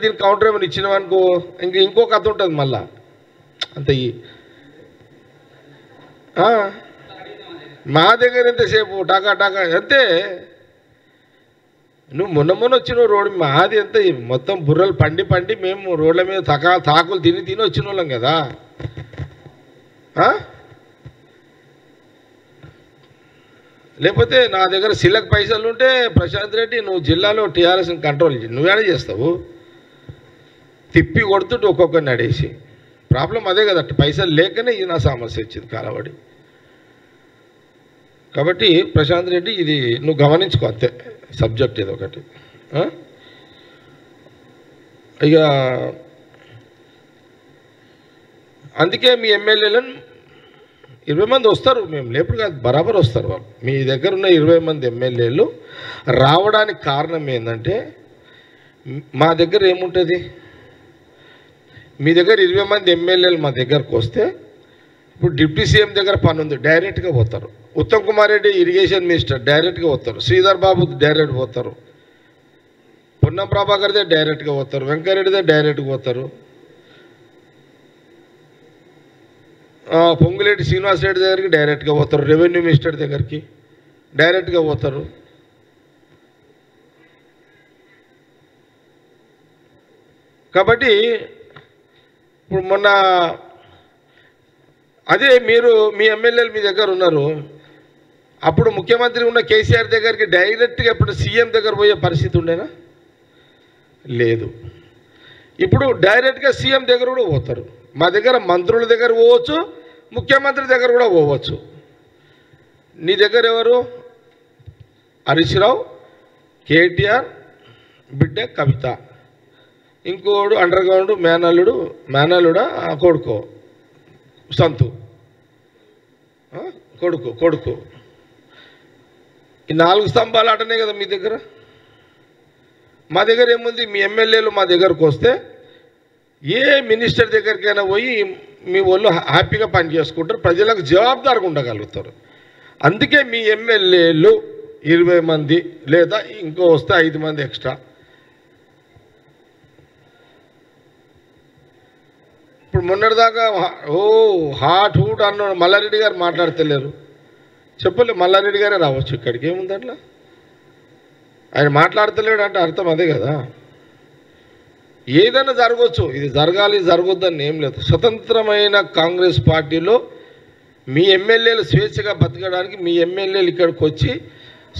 దీనికి కౌంటర్ ఏమైనా ఇచ్చినామనుకో ఇంకో కథ ఉంటుంది మళ్ళా అంత మా దగ్గర ఎంతసేపు టాకా టాకా అంతే. నువ్వు మొన్న వచ్చిన రోడ్డు మాది ఎంత మొత్తం బుర్రలు పండి మేము రోడ్ల మీద తాకులు తిని వచ్చిన వాళ్ళం కదా. లేకపోతే నా దగ్గర సిల్లక్ పైసలు ఉంటే ప్రశాంత్ రెడ్డి నువ్వు జిల్లాలో టీఆర్ఎస్ కంట్రోల్ నువ్వేనా చేస్తావు? తిప్పి కొడుతుంటే ఒక్కొక్కరిని అడేసి ప్రాబ్లం అదే కదా. పైసలు లేకనే ఇది నా సమస్య వచ్చింది కాలబడి. కాబట్టి ప్రశాంత్ రెడ్డి ఇది నువ్వు గమనించుకో అంతే సబ్జెక్ట్ ఇది ఒకటి. ఇక అందుకే మీ ఎమ్మెల్యేలను 20 మంది వస్తారు, మేము లేపుడు కాదు బరాబర్ వస్తారు వాళ్ళు. మీ దగ్గర ఉన్న 20 మంది ఎమ్మెల్యేలు రావడానికి కారణం ఏంటంటే మా దగ్గర ఏముంటుంది, మీ దగ్గర 20 మంది ఎమ్మెల్యేలు మా దగ్గరకు వస్తే ఇప్పుడు డిప్యూటీ సీఎం దగ్గర పని ఉంది డైరెక్ట్గా పోతారు, ఉత్తమ్ కుమార్ రెడ్డి ఇరిగేషన్ మినిస్టర్ డైరెక్ట్గా పోతారు, శ్రీధర్ బాబు డైరెక్ట్ పోతారు, పొన్నం ప్రభాకర్దే డైరెక్ట్గా పోతారు, వెంకయ్యరెడ్డిదే డైరెక్ట్గా పోతారు, పొంగులేటి శ్రీనివాస్ రెడ్డి దగ్గరికి డైరెక్ట్గా పోతారు, రెవెన్యూ మినిస్టర్ దగ్గరికి డైరెక్ట్గా పోతారు. కాబట్టి ఇప్పుడు మొన్న అదే మీరు మీ ఎమ్మెల్యేలు మీ దగ్గర ఉన్నారు, అప్పుడు ముఖ్యమంత్రి ఉన్న కేసీఆర్ దగ్గరికి డైరెక్ట్గా ఇప్పుడు సీఎం దగ్గర పోయే పరిస్థితి ఉండేనా? లేదు. ఇప్పుడు డైరెక్ట్గా సీఎం దగ్గర కూడా పోతారు. మా దగ్గర మంత్రుల దగ్గర పోవచ్చు, ముఖ్యమంత్రి దగ్గర కూడా పోవచ్చు. నీ దగ్గర ఎవరు? హరీష్ రావు, కేటీఆర్ బిడ్డ కవిత, ఇంకోడు అండర్ గ్రౌండ్ మేనల్లుడా కొడుకో సంతు కొడుకు ఈ 4 స్తంభాలు ఆటనే కదా మీ దగ్గర. మా దగ్గర ఏముంది, మీ ఎమ్మెల్యేలు మా దగ్గరకు వస్తే ఏ మినిస్టర్ దగ్గరికైనా పోయి మీ వాళ్ళు హ్యాపీగా పని చేసుకుంటారు, ప్రజలకు జవాబుదారుగా ఉండగలుగుతారు. అందుకే మీ ఎమ్మెల్యేలు 20 మంది లేదా ఇంకో వస్తే 5 మంది ఎక్స్ట్రా. ఇప్పుడు మొన్నటిదాకా హాట్ హూట్ అన్నాడు మల్లారెడ్డి గారు, మాట్లాడతలేరు. చెప్పలే మల్లారెడ్డి గారే రావచ్చు ఇక్కడికి, ఏముంది అట్లా? ఆయన మాట్లాడతలేడు అంటే అర్థం అదే కదా. ఏదైనా జరగవచ్చు, ఇది జరగాలి జరగొద్దని ఏం లేదు. స్వతంత్రమైన కాంగ్రెస్ పార్టీలో మీ ఎమ్మెల్యేలు స్వేచ్ఛగా బతకడానికి మీ ఎమ్మెల్యేలు ఇక్కడికి వచ్చి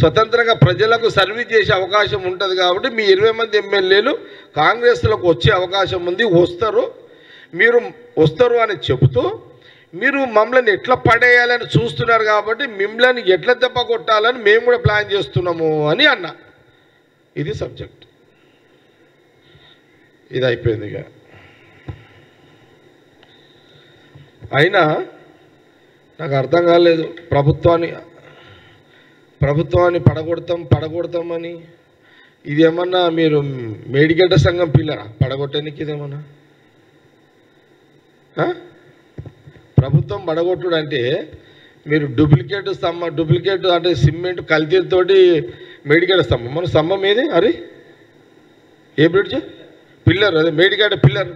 స్వతంత్రంగా ప్రజలకు సర్వీస్ చేసే అవకాశం ఉంటుంది. కాబట్టి మీ 20 మంది ఎమ్మెల్యేలు కాంగ్రెస్లోకి వచ్చే అవకాశం ఉంది, మీరు వస్తారు అని చెబుతూ మీరు మమ్మల్ని ఎట్లా పడేయాలని చూస్తున్నారు. కాబట్టి మిమ్మల్ని ఎట్లా దెబ్బ కొట్టాలని మేము కూడా ప్లాన్ చేస్తున్నాము అని అన్నా. ఇది సబ్జెక్ట్, ఇది అయిపోయింది. ఇక అయినా నాకు అర్థం కాలేదు, ప్రభుత్వాన్ని పడగొడతామని ఇదేమన్నా మీరు మేడిగడ్డ సంఘం పిల్లరా పడగొట్టడానికి? ఇదేమన్నా ప్రభుత్వం పడగొట్టుడు అంటే మీరు డూప్లికేట్ అంటే సిమెంట్ కల్తీతోటి మేడిగడ్డ స్తంభం, మన స్తంభం ఏది అరే ఏ బ్రిడ్జ్ పిల్లర్, అదే మేడిగడ్డ పిల్లర్.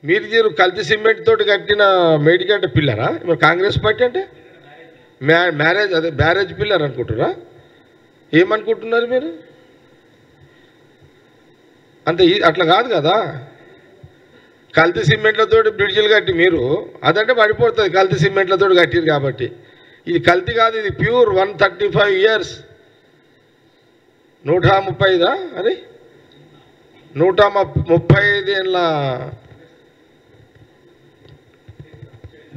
మీరు కల్తీ సిమెంట్ తోటి కట్టిన మేడిగడ్డ పిల్లరా మరి కాంగ్రెస్ పార్టీ అంటే? బ్యారేజ్ పిల్లర్ అనుకుంటారా? ఏమనుకుంటున్నారు మీరు? అంతే అట్లా కాదు కదా. కల్తీ సిమెంట్లతో బ్రిడ్జిలు కట్టి మీరు అదంటే పడిపోతుంది, కల్తీ సిమెంట్లతో కట్టిరు కాబట్టి. ఇది కల్తీ కాదు, ఇది ప్యూర్ 135 years 135 అది 135 ఏళ్ళ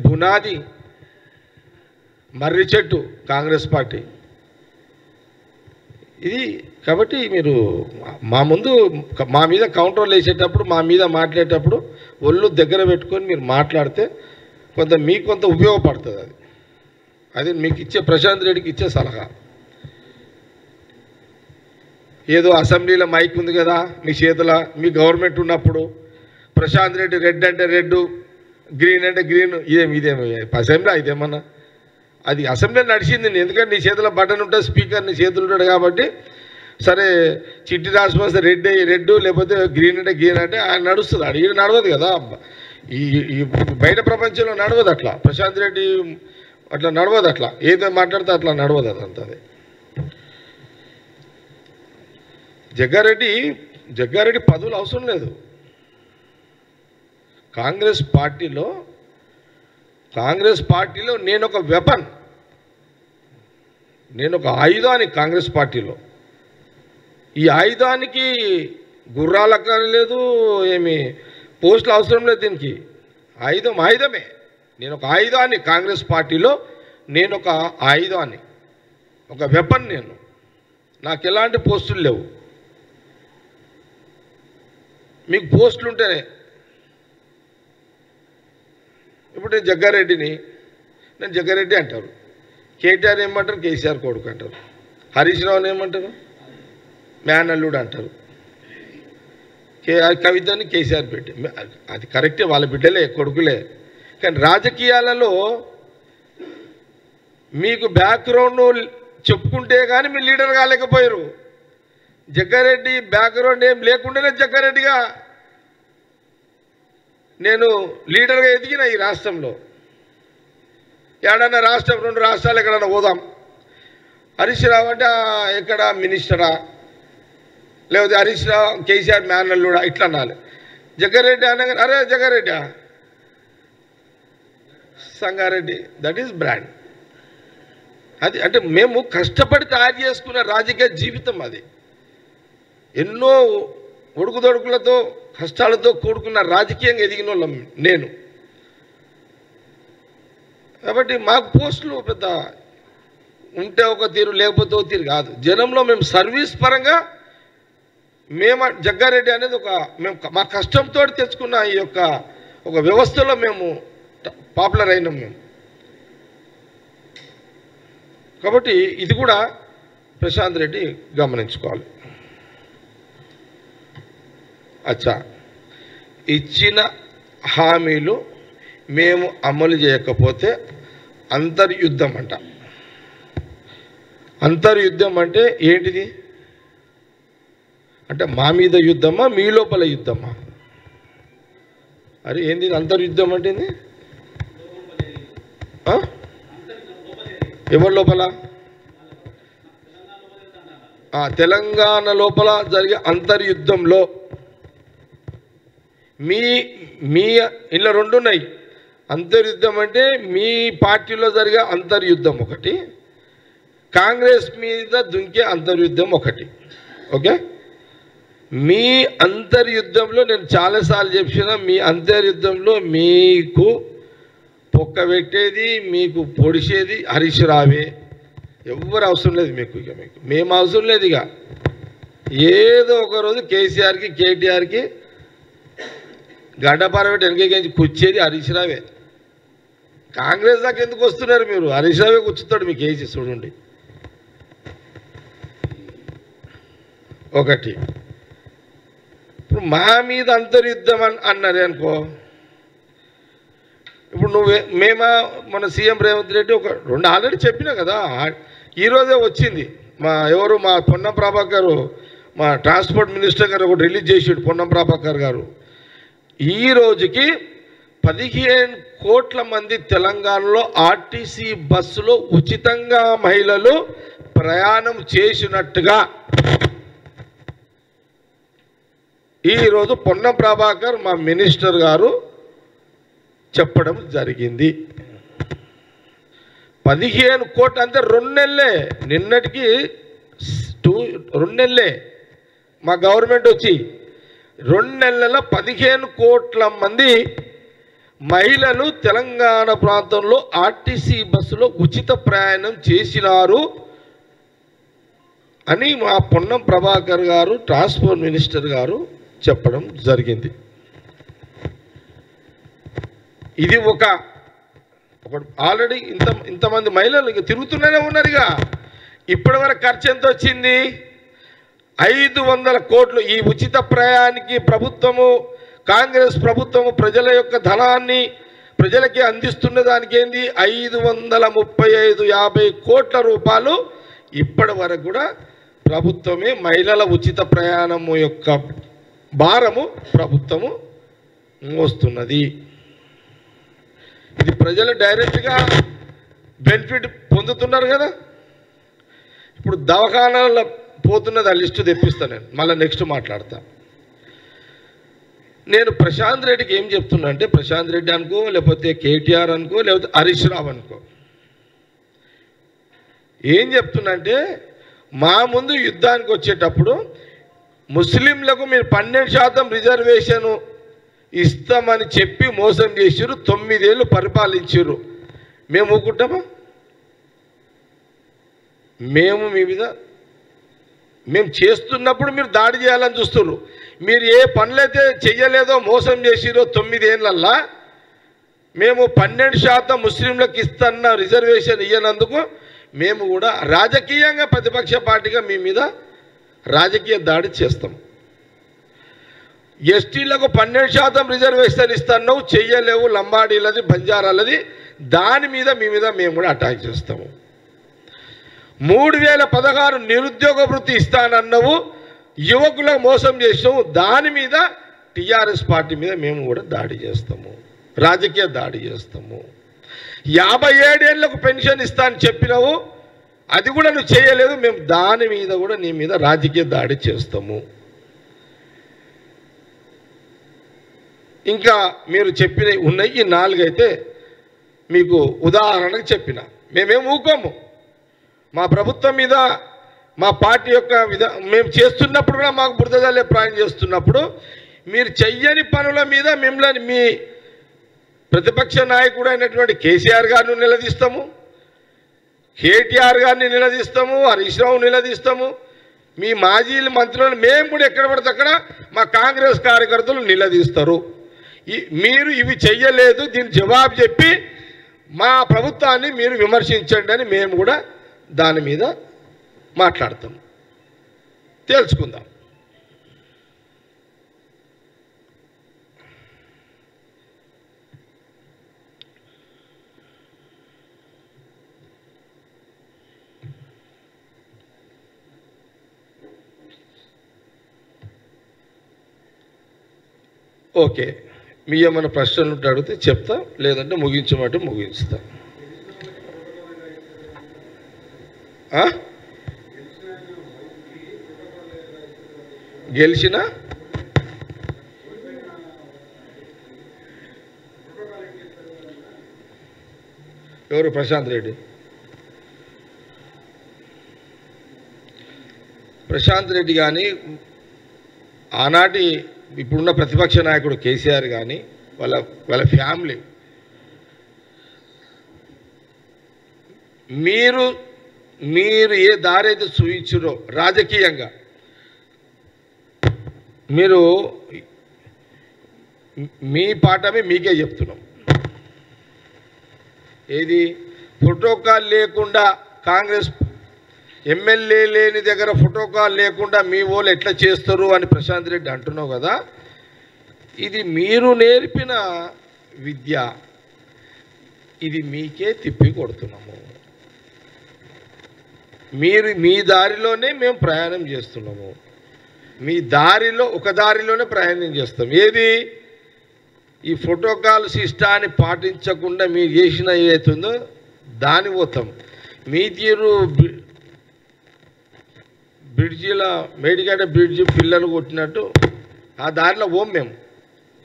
బునాది మర్రి చెట్టు కాంగ్రెస్ పార్టీ ఇది. కాబట్టి మీరు మా మీద కౌంటర్లు వేసేటప్పుడు, మా మీద మాట్లాడేటప్పుడు ఒళ్ళు దగ్గర పెట్టుకొని మీరు మాట్లాడితే మీకు కొంత ఉపయోగపడుతుంది. అది మీకు ఇచ్చే ప్రశాంత్ రెడ్డికి ఇచ్చే సలహా. ఏదో అసెంబ్లీలో మైక్ ఉంది కదా మీ చేతుల, మీ గవర్నమెంట్ ఉన్నప్పుడు ప్రశాంత్ రెడ్డి రెడ్ అంటే రెడ్, గ్రీన్ అంటే గ్రీన్, ఇదేమి అసెంబ్లీ ఇదేమన్నా? అది అసెంబ్లీ నడిచింది ఎందుకంటే నీ చేతిలో బటన్ ఉంటుంది, స్పీకర్ నీ చేతులు ఉంటాడు కాబట్టి సరే చిట్టి రాసిపోతే రెడ్ లేకపోతే గ్రీన్ అంటే గ్రీన్ అంటే ఆయన నడుస్తుంది. అడిగి నడవదు కదా. ఈ బయట ప్రపంచంలో నడవదు అట్లా. ప్రశాంత్ రెడ్డి అట్లా నడవదు. అట్లా ఏదో మాట్లాడితే అట్లా నడవదు. అదంతా జగ్గారెడ్డి పదవులు అవసరం లేదు. కాంగ్రెస్ పార్టీలో నేను ఒక వెపన్, నేను ఒక ఆయుధాన్ని కాంగ్రెస్ పార్టీలో. ఈ ఆయుధానికి గుర్రాల లేదు, ఏమి పోస్టులు అవసరం లేదు. దీనికి ఆయుధమే. నేను ఒక ఆయుధాన్ని కాంగ్రెస్ పార్టీలో, నేను ఒక ఆయుధాన్ని, ఒక వెపన్. నాకు ఎలాంటి పోస్టులు లేవు. మీకు పోస్టులు ఉంటేనే. ఇప్పుడు నేను జగ్గారెడ్డి అంటారు, కేటీఆర్ ఏమంటారు, కేసీఆర్ కొడుకు అంటారు, హరీష్ రావుని ఏమంటారు, మేనల్లుడు అంటారు, కవితని కేసీఆర్ బిడ్డ. అది కరెక్టే, వాళ్ళ బిడ్డలే, కొడుకులే. కానీ రాజకీయాలలో మీకు బ్యాక్గ్రౌండ్ చెప్పుకుంటే కానీ మీరు లీడర్ కాలేకపోయారు. జగ్గారెడ్డి బ్యాక్గ్రౌండ్ ఏం లేకుండానే జగ్గారెడ్డిగా నేను లీడర్గా ఎదిగిన ఈ రాష్ట్రంలో. ఏడన్నా రాష్ట్రం, 2 రాష్ట్రాలు ఎక్కడన్నా పోదాం, హరీష్ రావు అంటే ఎక్కడ మినిస్టరా, లేకపోతే హరీష్ రావు కేసీఆర్ మేనల్లుడా ఇట్లా అనాలి. జగ్గారెడ్డి అనగా అరే Jaggareddy, Sangareddy, that is brand. అది అంటే మేము కష్టపడి తయారు చేసుకున్న రాజకీయ జీవితం అది. ఎన్నో ఒడుకుదొడుకులతో కష్టాలతో కూడుకున్న రాజకీయంగా ఎదిగిన వాళ్ళం నేను. కాబట్టి మాకు పోస్టులు పెద్ద ఉంటే ఒక తీరు లేకపోతే ఒక తీరు కాదు. జనంలో మేము సర్వీస్ పరంగా మేము జగ్గారెడ్డి అనేది మేము మా కష్టంతో తెచ్చుకున్న ఈ యొక్క ఒక వ్యవస్థలో మేము పాపులర్ అయినాం మేము. కాబట్టి ఇది కూడా ప్రశాంత్ రెడ్డి గమనించుకోవాలి. అచ్చా, ఇచ్చిన హామీలు మేము అమలు చేయకపోతే అంతర్యుద్ధం అంట. అంతర్యుద్ధం అంటే ఏంటిది? అంటే మా మీద యుద్ధమా, మీ లోపల యుద్ధమా? అరే ఏంది అంతర్యుద్ధం అంటే? ఎవరి లోపల? తెలంగాణ లోపల జరిగే అంతర్యుద్ధంలో మీ ఇలా 2 ఉన్నాయి. అంతర్యుద్ధం అంటే మీ పార్టీలో జరిగే అంతర్యుద్ధం ఒకటి, కాంగ్రెస్ మీద దుంకే అంతర్యుద్ధం ఒకటి. ఓకే, మీ అంతర్యుద్ధంలో నేను చాలాసార్లు చెప్పిన, మీ అంతర్యుద్ధంలో మీకు పొక్క పెట్టేది, మీకు పొడిచేది హరీష్ రావే. ఎవరు అవసరం లేదు మీకు. ఇక మేము అవసరం లేదు. ఇక ఏదో ఒకరోజు కేసీఆర్కి కేటీఆర్కి గడ్డపారబెట్టి వెనకేసి కూర్చేది హరీష్ రావే. కాంగ్రెస్ దాకా ఎందుకు వస్తున్నారు మీరు? హరీష్ రావే కూర్చుతాడు మీకు వేసి చూడండి. ఒకటి, ఇప్పుడు మా మీద అంతర్యుద్ధం అన్నది అనుకో. ఇప్పుడు మన సీఎం రేవంత్ రెడ్డి 2 ఆల్రెడీ చెప్పినా కదా. ఈరోజే వచ్చింది మా పొన్నం ప్రభాకర్, మా ట్రాన్స్పోర్ట్ మినిస్టర్ గారు ఒకటి రిలీజ్ చేసాడు. పొన్నం ప్రభాకర్ గారు ఈ రోజుకి 15 కోట్ల మంది తెలంగాణలో ఆర్టీసీ బస్సులో ఉచితంగా మహిళలు ప్రయాణం చేసినట్టుగా ఈరోజు పొన్నం ప్రభాకర్ మా మినిస్టర్ గారు చెప్పడం జరిగింది. 15 కోట్లు అంటే 2 నెలలే. నిన్నటికి 2 నెలలే మా గవర్నమెంట్ వచ్చి 2 నెలల 15 కోట్ల మంది మహిళలు తెలంగాణ ప్రాంతంలో ఆర్టీసీ బస్సులో ఉచిత ప్రయాణం చేసినారు అని మా పొన్నం ప్రభాకర్ గారు ట్రాన్స్పోర్ట్ మినిస్టర్ గారు చెప్పడం జరిగింది. ఇది ఒక ఆల్రెడీ ఇంతమంది మహిళలు ఇక తిరుగుతూనే ఉన్నారు. ఇక ఇప్పటి వరకు ఖర్చు ఎంత వచ్చింది? 500 కోట్లు. ఈ ఉచిత ప్రయాణానికి ప్రభుత్వము, కాంగ్రెస్ ప్రభుత్వము ప్రజల యొక్క ధనాన్ని ప్రజలకి అందిస్తున్న దానికి ఏంది 535-50 కోట్ల రూపాయలు ఇప్పటి వరకు కూడా ప్రభుత్వమే మహిళల ఉచిత ప్రయాణము యొక్క భారము ప్రభుత్వము మోస్తున్నది. ఇది ప్రజలు డైరెక్ట్గా బెనిఫిట్ పొందుతున్నారు కదా. ఇప్పుడు దవాఖానాల్లో పోతున్నది ఆ లిస్టు తెప్పిస్తాను నేను, మళ్ళీ నెక్స్ట్ మాట్లాడతా. నేను ప్రశాంత్ రెడ్డికి ఏం చెప్తున్నా అంటే, ప్రశాంత్ రెడ్డి అనుకో, లేకపోతే కేటీఆర్ అనుకో, లేకపోతే హరీష్ రావు అనుకో, ఏం చెప్తున్నా అంటే, మా ముందు యుద్ధానికి వచ్చేటప్పుడు ముస్లింలకు మీరు 12% రిజర్వేషన్ ఇస్తామని చెప్పి మోసం చేసిర్రు, 9 ఏళ్ళు పరిపాలించారు. మేము ఊరుకుంటామా? మేము మీ మీద మేము చేస్తున్నప్పుడు మీరు దాడి చేయాలని చూస్తున్నారు. మీరు ఏ పనులైతే చెయ్యలేదో, మోసం చేసిరో 9 ఏళ్ళల్లా, మేము 12% ముస్లింలకు ఇస్తున్న రిజర్వేషన్ ఇయ్యనందుకు మేము కూడా రాజకీయంగా ప్రతిపక్ష పార్టీగా మీ మీద రాజకీయ దాడి చేస్తాం. ఎస్టీలకు 12% రిజర్వేషన్ ఇస్తున్నావు, చెయ్యలేవు, లంబాడీలది, బంజారాలది, దాని మీద మీ మీద మేము కూడా అటాక్ చేస్తాము. 3016 నిరుద్యోగ వృత్తి ఇస్తానన్నావు, యువకులకు మోసం చేసాము, దాని మీద టీఆర్ఎస్ పార్టీ మీద మేము కూడా దాడి చేస్తాము, రాజకీయ దాడి చేస్తాము. 57 ఏళ్లకు పెన్షన్ ఇస్తా అని చెప్పినావు, అది కూడా నువ్వు చేయలేదు, మేము దాని మీద కూడా నీ మీద రాజకీయ దాడి చేస్తాము. ఇంకా మీరు చెప్పినవి ఉన్నాయి, ఈ 4 అయితే మీకు ఉదాహరణకు చెప్పిన. మేమేం ఊకోము. మా ప్రభుత్వం మీద, మా పార్టీ యొక్క మేము చేస్తున్నప్పుడు కూడా మాకు బురద జల్లే ప్రయాణం చేస్తున్నప్పుడు మీరు చెయ్యని పనుల మీద మిమ్మల్ని మీ ప్రతిపక్ష నాయకుడు అయినటువంటి కేసీఆర్ గారిని నిలదీస్తాము, కేటీఆర్ గారిని నిలదీస్తాము, హరీష్ రావు నిలదీస్తాము, మీ మాజీ మంత్రులను మేము కూడా ఎక్కడ పడితే అక్కడ మా కాంగ్రెస్ కార్యకర్తలు నిలదీస్తారు. మీరు ఇవి చెయ్యలేదు, దీని జవాబు చెప్పి మా ప్రభుత్వాన్ని మీరు విమర్శించండి అని మేము కూడా దాని మీద మాట్లాడతాం. తెలుసుకుందాం. ఓకే, మీ ఏమైనా ప్రశ్నలు ఉంటే అడిగితే చెప్తా, లేదంటే ముగించమంటే ముగించుతా. గెలిచిన ఎవరు? ప్రశాంత్ రెడ్డి. ప్రశాంత్ రెడ్డి కానీ, ఆనాటి ఇప్పుడున్న ప్రతిపక్ష నాయకుడు కేసీఆర్ కానీ, వాళ్ళ ఫ్యామిలీ, మీరు ఏ దారి అయితే చూయించారో రాజకీయంగా, మీరు మీ పాఠమే మీకే చెప్తున్నాం. ఏది? ప్రోటోకాల్ లేకుండా కాంగ్రెస్ ఎమ్మెల్యే లేని దగ్గర ప్రోటోకాల్ లేకుండా మీ వాళ్ళు ఎట్లా చేస్తారు అని ప్రశాంత్ రెడ్డి అంటున్నావు కదా, ఇది మీరు నేర్పిన విద్య, ఇది మీకే తిప్పి కొడుతున్నాము. మీరు మీ దారిలోనే మేము ప్రయాణం చేస్తున్నాము, మీ దారిలో ఒక దారిలోనే ప్రయాణం చేస్తాం. ఏది? ఈ ప్రోటోకాల్ సిస్టాన్ని పాటించకుండా మీరు చేసిన ఏదైతుందో దాని పోతాం. మీ తీరు బ్రిడ్జిల మేడిగడ్డ బ్రిడ్జి పిల్లలు కొట్టినట్టు ఆ దారిలో పోం మేము.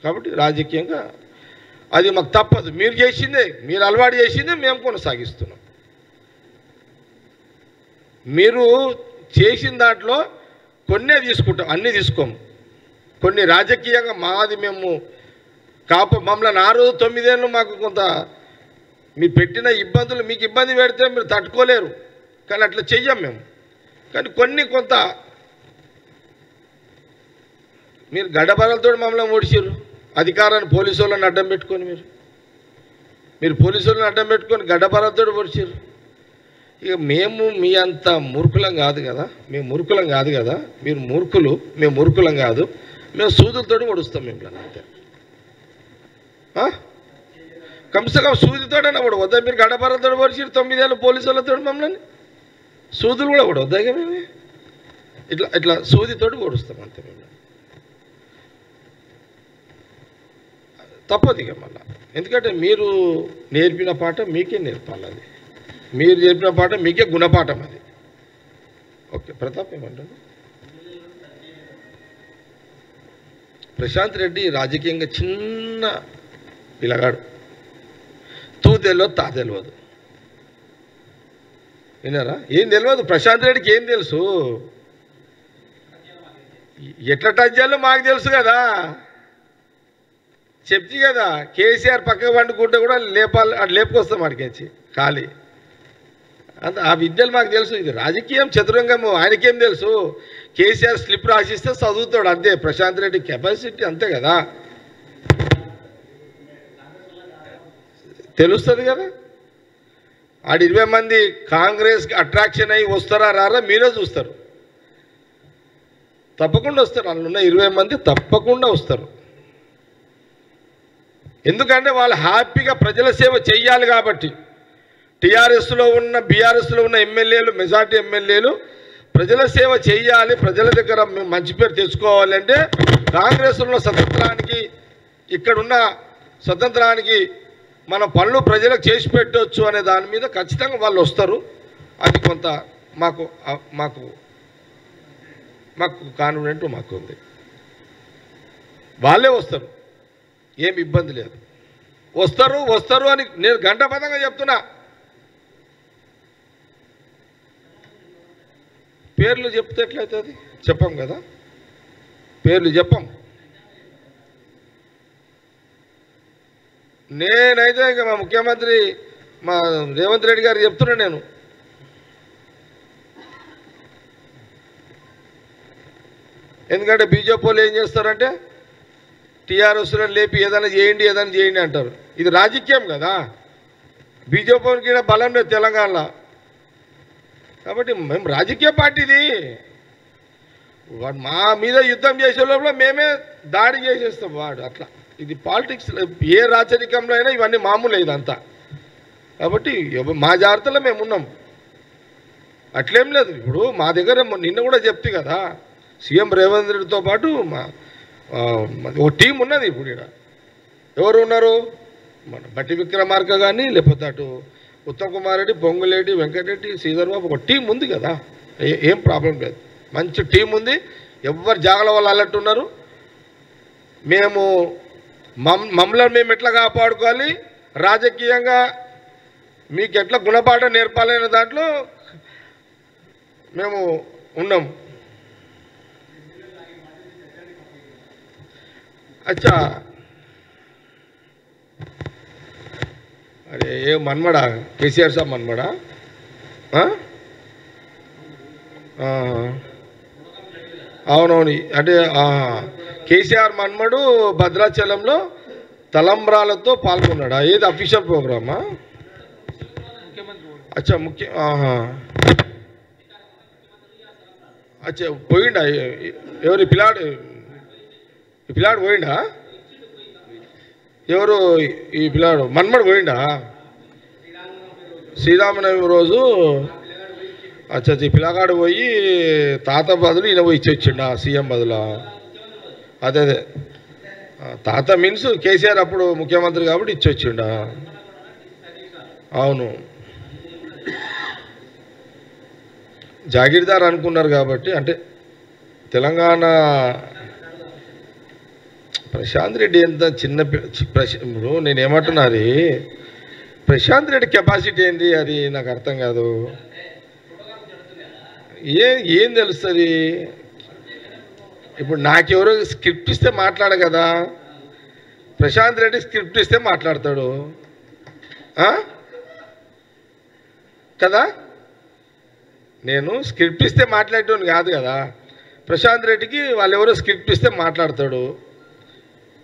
కాబట్టి రాజకీయంగా అది మాకు తప్పదు. మీరు చేసిందే, మీరు అలవాటు చేసిందే మేము కొనసాగిస్తున్నాం. మీరు చేసిన దాంట్లో కొన్నే తీసుకుంటాం, అన్నీ తీసుకోము. కొన్ని రాజకీయంగా మాది మేము మమ్మల్ని ఆ రోజు 9 ఏళ్ళు మాకు కొంత మీరు పెట్టిన ఇబ్బందులు, మీకు ఇబ్బంది పెడితే మీరు తట్టుకోలేరు, కానీ అట్లా చెయ్యం మేము. కానీ కొంత మీరు గడ్డబరలతో మమ్మల్ని ఓడిచారు, అధికారాన్ని పోలీసు వాళ్ళని అడ్డం పెట్టుకొని, మీరు పోలీసు వాళ్ళని అడ్డం పెట్టుకొని గడ్డబరలతో ఓడిచారు. ఇక మేము మీ అంత మూర్ఖులం కాదు కదా, మేము మూర్ఖులం కాదు కదా, మీరు మూర్ఖులు, మేము మూర్ఖులం కాదు, మేము సూదులతో ఓడుస్తాం మిమ్మల్ని అంతే. కమ్సే సూదితోడైనా కూడా వద్దా? మీరు గడపరతో ఓడిచి 9 ఏళ్ళు పోలీసు వాళ్ళతో మమ్మల్ని సూదులు కూడా వద్దాగా మేము. ఇట్లా ఇట్లా సూదితోటి ఓడుస్తాం అంతే. మేము తప్పదు ఇక మళ్ళీ, ఎందుకంటే మీరు నేర్పిన పాట మీకే నేర్పాలి, అది మీరు నేర్పిన పాట మీకే గుణపాఠం అది. ఓకే, ప్రతాప్ ఏమంటారు? ప్రశాంత్ రెడ్డి రాజకీయంగా చిన్న పిల్లగాడు, తూ తెలియదు తా తెలియదు, విన్నారా? ఏం తెలియదు ప్రశాంత్ రెడ్డికి, ఏం తెలుసు? ఎట్లా టచ్ చేయాలో మాకు తెలుసు కదా, చెప్తి కదా. కేసీఆర్ పక్కకు పండుకుంటే కూడా లేపాలి, అటు లేపుకొస్తాం అడిగించి ఖాళీ అంత. ఆ విద్యలు మాకు తెలుసు. ఇది రాజకీయం చతురంగము, ఆయనకేం తెలుసు? కేసీఆర్ స్లిప్ రాసిస్తే చదువుతాడు అంతే. ప్రశాంత్ రెడ్డి కెపాసిటీ అంతే కదా, తెలుస్తుంది కదా. ఆడు 20 మంది కాంగ్రెస్కి అట్రాక్షన్ అయ్యి వస్తారా రారా మీరే చూస్తారు. తప్పకుండా వస్తారు, అందులో ఉన్న 20 మంది తప్పకుండా వస్తారు. ఎందుకంటే వాళ్ళు హ్యాపీగా ప్రజల సేవ చెయ్యాలి కాబట్టి. టీఆర్ఎస్లో ఉన్న బీఆర్ఎస్లో ఉన్న ఎమ్మెల్యేలు, మెజార్టీ ఎమ్మెల్యేలు ప్రజల సేవ చేయాలి, ప్రజల దగ్గర మంచి పేరు తెచ్చుకోవాలంటే కాంగ్రెస్లో ఉన్న స్వతంత్రానికి, ఇక్కడున్న స్వతంత్రానికి మన పనులు ప్రజలకు చేసి పెట్టవచ్చు అనే దాని మీద ఖచ్చితంగా వాళ్ళు వస్తారు. అది కొంత మాకు మాకు మాకు కాన్ఫిడెంట్ మాకు ఉంది. వాళ్ళే వస్తారు, ఏమి ఇబ్బంది లేదు. వస్తారు వస్తారు అని నేను గంటపదంగా చెప్తున్నా. పేర్లు చెప్తే ఎట్లయితుంది? చెప్పం కదా, పేర్లు చెప్పం. నేనైతే ఇక మా ముఖ్యమంత్రి మా రేవంత్ రెడ్డి గారు చెప్తున్నా, నేను ఎందుకంటే బీజేపీ వాళ్ళు ఏం చేస్తారంటే టీఆర్ఎస్లను లేపి ఏదైనా చేయండి అంటారు. ఇది రాజకీయం కదా, బీజేపీకి బలం లేదు తెలంగాణలో. కాబట్టి మేము రాజకీయ పార్టీది, వాడు మా మీద యుద్ధం చేసే లోపల మేమే దాడి చేసేస్తాం వాడు అట్లా. ఇది పాలిటిక్స్, ఏ రాజకీయంలో అయినా ఇవన్నీ మామూలు ఇదంతా. కాబట్టి మా జాగ్రత్తలో మేము ఉన్నాం, అట్లేం లేదు. ఇప్పుడు మా దగ్గర నిన్న కూడా చెప్తే కదా, సీఎం రేవంత్ రెడ్డితో పాటు ఓ టీం ఉన్నది. ఇప్పుడు ఇక్కడ ఎవరు ఉన్నారు? మన బట్టి విక్రమార్క కానీ, లేకపోతే అటు ఉత్తమ్ కుమార్ రెడ్డి, పొంగులేటి, వెంకటరెడ్డి, శ్రీధర్ బాబు, ఒక టీం ఉంది కదా, ఏం ప్రాబ్లం లేదు. మంచి టీం ఉంది, ఎవరు జాగల వాళ్ళు అల్లట్టున్నారు. మేము మమ్మల్ని మేము ఎట్లా కాపాడుకోవాలి, రాజకీయంగా మీకు ఎట్లా గుణపాఠం నేర్పాలనే దాంట్లో మేము ఉన్నాం. అచ్చా, అరే ఏ మన్మడా, కేసీఆర్ సాబ్ మన్మడా? అవునవును, అంటే కేసీఆర్ మన్మడు భద్రాచలంలో తలంబ్రాలతో పాల్గొన్నాడా? ఏది అఫీషియల్ ప్రోగ్రామా? అచ్చా, అచ్చా పోయిండా? ఎవరు ఈ పిల్లాడు పోయిండా? ఎవరు ఈ పిల్లాడు? మన్మడు పోయిండా? శ్రీరామనవమి రోజు. అచ్చా, ఈ పిల్లగాడు పోయి తాత బదులు ఈయన పోయి ఇచ్చొచ్చిండా సీఎం బదులా? అదే తాత మీన్స్ కేసీఆర్ అప్పుడు ముఖ్యమంత్రి కాబట్టి ఇచ్చొచ్చిండా? అవును, జాగీర్దార్ అనుకున్నారు కాబట్టి. అంటే తెలంగాణ ప్రశాంత్ రెడ్డి ఎంత చిన్న ఇప్పుడు నేనేమంటున్నది, ప్రశాంత్ రెడ్డి కెపాసిటీ ఏంది అది నాకు అర్థం కాదు. ఏం తెలుస్తుంది? ఇప్పుడు నాకెవరో స్క్రిప్ట్ ఇస్తే మాట్లాడ కదా, ప్రశాంత్ రెడ్డి స్క్రిప్ట్ ఇస్తే మాట్లాడతాడు కదా. నేను స్క్రిప్ట్ ఇస్తే మాట్లాడేటోని కాదు కదా. ప్రశాంత్ రెడ్డికి వాళ్ళు ఎవరో స్క్రిప్ట్ ఇస్తే మాట్లాడతాడు.